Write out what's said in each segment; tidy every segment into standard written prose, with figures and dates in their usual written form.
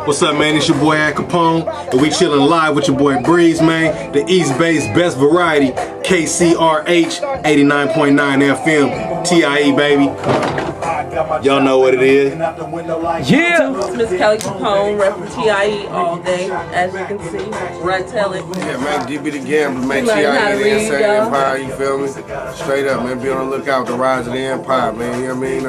What's up, man? It's your boy Al Capone, and we chilling live with your boy Breeze, man. The East Bay's best variety, KCRH 89.9 FM, T.I.E, baby. Y'all know what it is. Yeah! It's Miss Kelly Capone, repping T.I.E all day, as you can see. Right, tell it. Yeah, man, DB the Gambler, man, T.I.E the Insane Empire, you feel me? Straight up, man, be on the lookout for the rise of the empire, man, you know what I mean?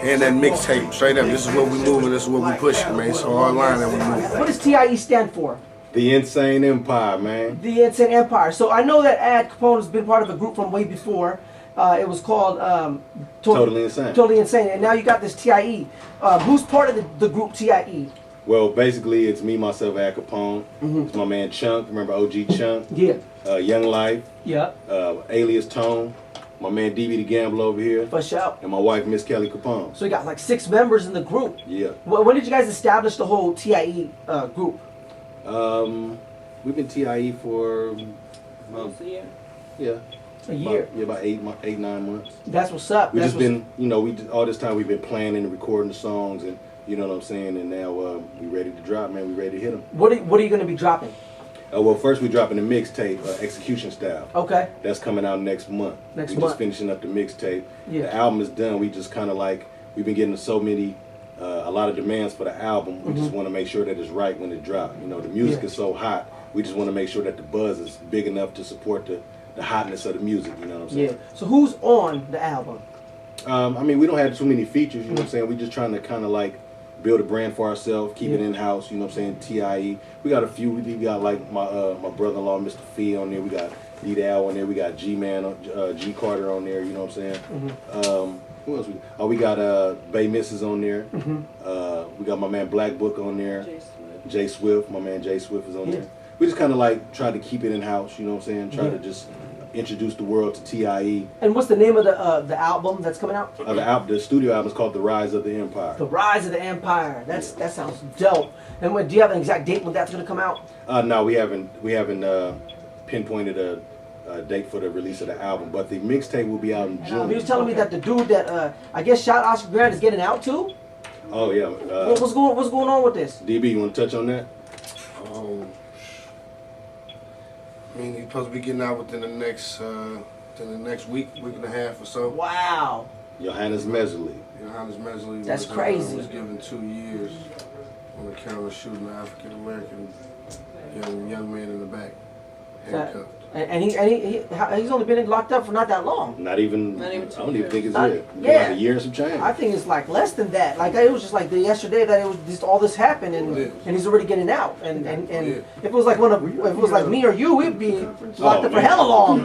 And that mixtape, straight up, this is what we moving, this is what we pushing, man, so hard line that we moving. What does T.I.E stand for? The Insane Empire, man. The Insane Empire. So I know that Al Capone has been part of a group from way before. It was called Totally Insane. Totally Insane. And now you got this T.I.E. Who's part of the group T.I.E? Well, basically, it's me, myself, Al Capone. It's my man Chunk. Remember OG Chunk? Yeah. Young Life. Yeah. Alias Tone. My man DB the Gambler over here. For sure. And my wife, Miss Kelly Capone. So you got like 6 members in the group. Yeah. When did you guys establish the whole T.I.E. Group? We've been T.I.E for Almost a year. A year. About 8, 9 months. That's what's up. We just been, you know, all this time we've been planning and recording the songs, and you know what I'm saying. And now we ready to drop, man. We ready to hit them. What are you going to be dropping? Well, first we're dropping the mixtape, Execution Style. Okay. That's coming out next month. We're just finishing up the mixtape. Yeah. The album is done. We just kind of like, we've been getting so many, a lot of demands for the album. We just want to make sure that it's right when it drops. You know, the music is so hot. We just want to make sure that the buzz is big enough to support the hotness of the music. You know what I'm saying? Yeah. So who's on the album? I mean, we don't have too many features. You know what I'm saying? We're just trying to kind of like build a brand for ourselves, keep it in house. You know what I'm saying? T.I.E. We got a few. We got like my brother-in-law, Mr. Fee, on there. We got D-Dow on there. We got G-Man, G Carter on there. You know what I'm saying? Who else? We got Bay Misses on there. We got my man Black Book on there. Jay Swift. My man Jay Swift is on there. We just kind of like try to keep it in house. You know what I'm saying? Try to just introduce the world to T.I.E. And what's the name of the album that's coming out? The studio album is called The Rise of the Empire. The Rise of the Empire. That sounds dope. And do you have an exact date when that's going to come out? No, we haven't pinpointed a date for the release of the album, but the mixtape will be out in June. He was telling me that the dude that I guess shot Oscar Grant is getting out too. Oh yeah. What's going on with this? DB, you want to touch on that? I mean, he's supposed to be getting out within the next week and a half or so. Wow. Johannes Mesley. Johannes Mesley. That's crazy. Was given 2 years on account of shooting an African American young man in the back, handcuffed. And he's only been locked up for not that long. Not even 2 years. I don't even think it's it. Yeah. Like a year and some change. I think it's like less than that. Like it was just like yesterday that it was just all this happened and he's already getting out. And if it was like me or you, we'd be locked up for hella long.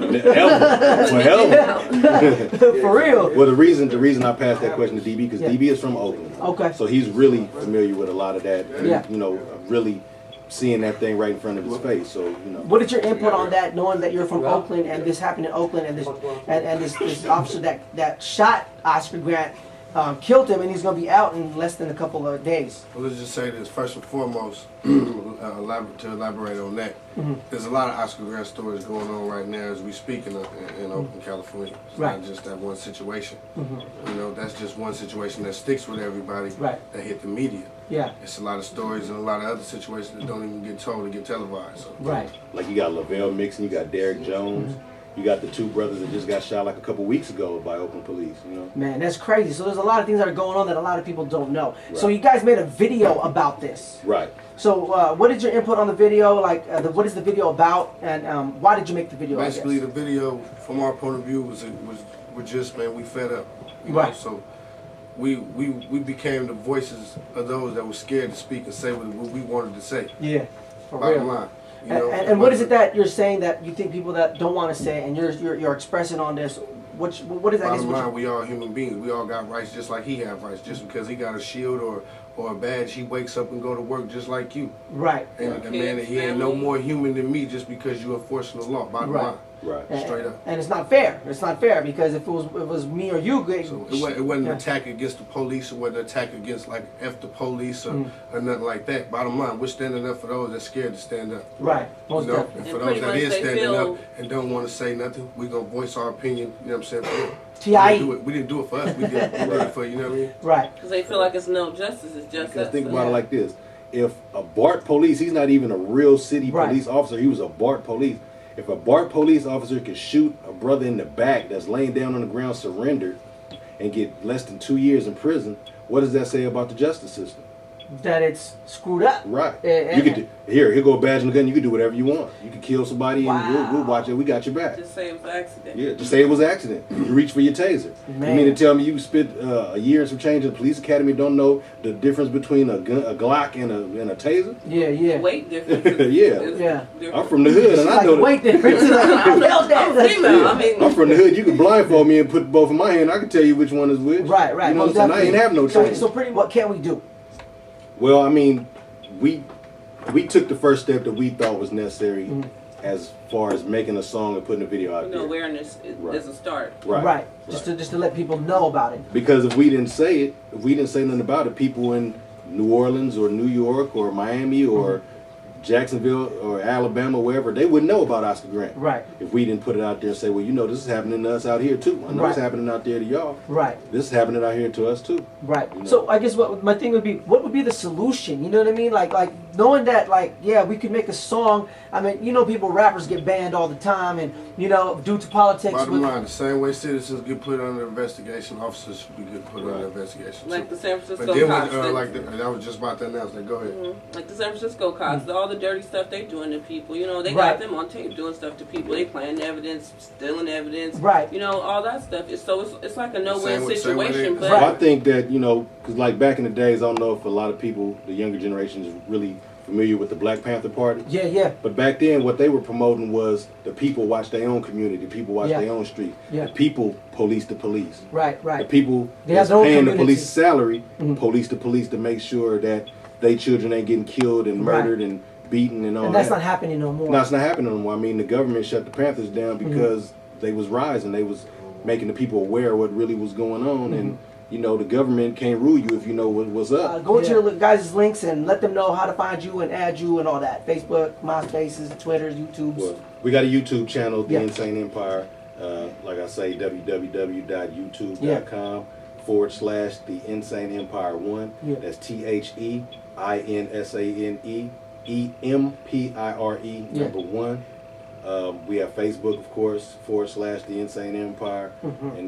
For real. Well, the reason I passed that question to DB because DB is from Oakland. Okay. So he's really familiar with a lot of that. Yeah. You know, really seeing that thing right in front of his face, so you know. What is your input on that, knowing that you're from Oakland and this happened in Oakland and this officer that shot Oscar Grant killed him and he's going to be out in less than a couple of days? Well, let's just say this first and foremost. To elaborate on that, there's a lot of Oscar Grant stories going on right now as we speak in Oakland, California. It's not just that one situation. You know, that's just one situation that sticks with everybody that hit the media. Yeah, it's a lot of stories and a lot of other situations that don't even get told or get televised. So. Right. Like you got Lavelle Mixon, you got Derek Jones, you got the 2 brothers that just got shot like a couple weeks ago by Oakland police. You know. Man, that's crazy. So there's a lot of things that are going on that a lot of people don't know. Right. So you guys made a video about this. Right. So what is your input on the video? Like, what is the video about, and why did you make the video? Basically, the video, from our point of view, was just, man, we fed up. You know? So. We became the voices of those that were scared to speak and say what we wanted to say. Yeah, for real. Bottom line. You know, and what is it that you're saying that you think people that don't want to say and you're expressing on this? What is that? Bottom line, we all human beings. We all got rights just like he have rights. Just because he got a shield or a badge, he wakes up and go to work just like you. Right. And man, he ain't no more human than me just because you're enforcing the law. Bottom line. Right. Straight up. And it's not fair. It's not fair because if it was me or you, so it wasn't an attack against the police, or wasn't an attack against like F the police or nothing like that. Bottom line, we're standing up for those that's scared to stand up. Right. Most definitely. And for those that is standing up and don't want to say nothing, we're gonna voice our opinion. You know what I'm saying? T.I.E. We didn't do it for us. We did it for, you know what I mean? Right. Because they feel like it's no justice. It's just because think about it like this. if a BART police, he's not even a real city Right. police officer, he was a BART police. If a BART police officer could shoot a brother in the back that's laying down on the ground surrendered and get less than 2 years in prison, what does that say about the justice system? That it's screwed up. Right. And- You could do, here go a badge and a gun. You can do whatever you want. You can kill somebody and Wow. we'll watch it. We got your back. Just say it was an accident. Yeah, just say it was an accident. You reach for your taser. Man. You mean to tell me you spent a year and some change in the police academy, don't know the difference between a gun, a Glock and a taser? Yeah, yeah. Weight difference. Yeah. Yeah. I'm from the hood and I Like, know that. wait, difference. I felt that. I'm female. I mean, I'm from the hood. You can blindfold me and put both in my hand. I can tell you which one is which. Right, right. You know most what I'm saying? I ain't have no definitely. training. So pretty, what can we do? Well, I mean, we took the first step that we thought was necessary as far as making a song and putting a video out you there. know, awareness Right. is a start. Right. Just to let people know about it. Because if we didn't say it, if we didn't say nothing about it, people in New Orleans or New York or Miami or Jacksonville or Alabama, wherever, they wouldn't know about Oscar Grant. Right. If we didn't put it out there and say, well, you know, this is happening to us out here too. I know it's Right. happening out there to y'all. Right. This is happening out here to us too. Right. You know? So I guess what my thing would be, what would be the solution? You know what I mean? Like knowing that, like, yeah, we could make a song. I mean, you know, rappers get banned all the time, and you know, due to politics. Bottom line, the same way citizens get put under investigation, officers should be get put under investigation. Like the San Francisco But then, cops. I was just about to announce that. Go ahead. Like the San Francisco cops, all the dirty stuff they doing to people. You know, they Right. got them on tape doing stuff to people. They planting evidence, stealing evidence. Right. You know, all that stuff. It's like a no-win Same way situation. they- But So I think that, you know, because like back in the days, I don't know if a lot of people, the younger generation, is really familiar with the Black Panther Party. Yeah, yeah, But back then, what they were promoting was the people watch their own community, people watch Yeah. their own street. Yeah. The people police the police. right, The right. people They have that's their own paying the community. police salary Mhm. police the police to make sure that they children ain't getting killed and Right. murdered and beaten and all And that's that. not happening no more. No, it's not happening anymore. I mean, the government shut the Panthers down Mm-hmm. because they was rising. They was making the people aware of what really was going on. And, you know, the government can't rule you if you know what's up. Go into your guys' links and let them know how to find you and add you and all that. Facebook, MySpaces, Twitters, YouTubes. Well, we got a YouTube channel, The Yeah. Insane Empire. Like I say, www.youtube.com/The Insane Empire 1. Yeah. That's THEINSANEEMPIRE Yeah. number 1. We have Facebook, of course, /The Insane Empire. And,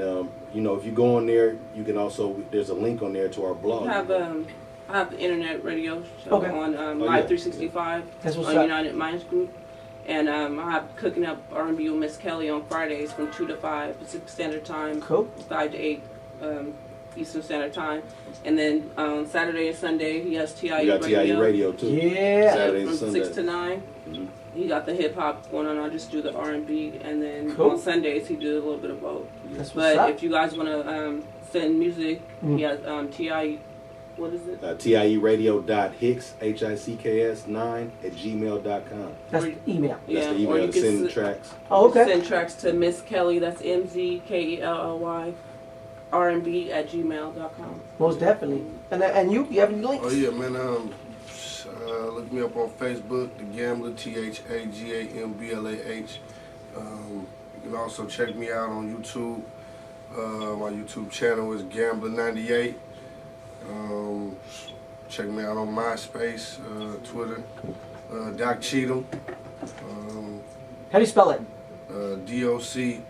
you know, if you go on there, you can also, there's a link on there to our blog. I have the internet radio show Okay. on yeah. Live 365 That's what's on up. United Minds Group. And I have Cooking Up R&B with Miss Kelly on Fridays from 2 to 5 Pacific Standard Time, Cool. 5 to 8 Eastern Standard Time. And then on Saturday and Sunday, he has T.I.E. We got TIE Radio, too. Yeah. Saturday and from Sunday. 6 to 9. Mhm. He got the hip hop going on. I just do the R&B, and then Cool. on Sundays he do a little bit of both. That's what's But up. if you guys want to send music, he has T.I.E. What is it? TIEradio.hicks, HICKS9 @gmail.com. That's the email. That's the or email you to can send the s- tracks. Oh, okay. Send tracks to Miss Kelly. That's MZKELLY R&B@gmail.com. Most definitely. And you have any links? Oh yeah, man. Look me up on Facebook, The Gambler, THAGAMBLAH. You can also check me out on YouTube. My YouTube channel is Gambler98. Check me out on MySpace, Twitter, Doc Cheatham, How do you spell it? DOCCHETEM.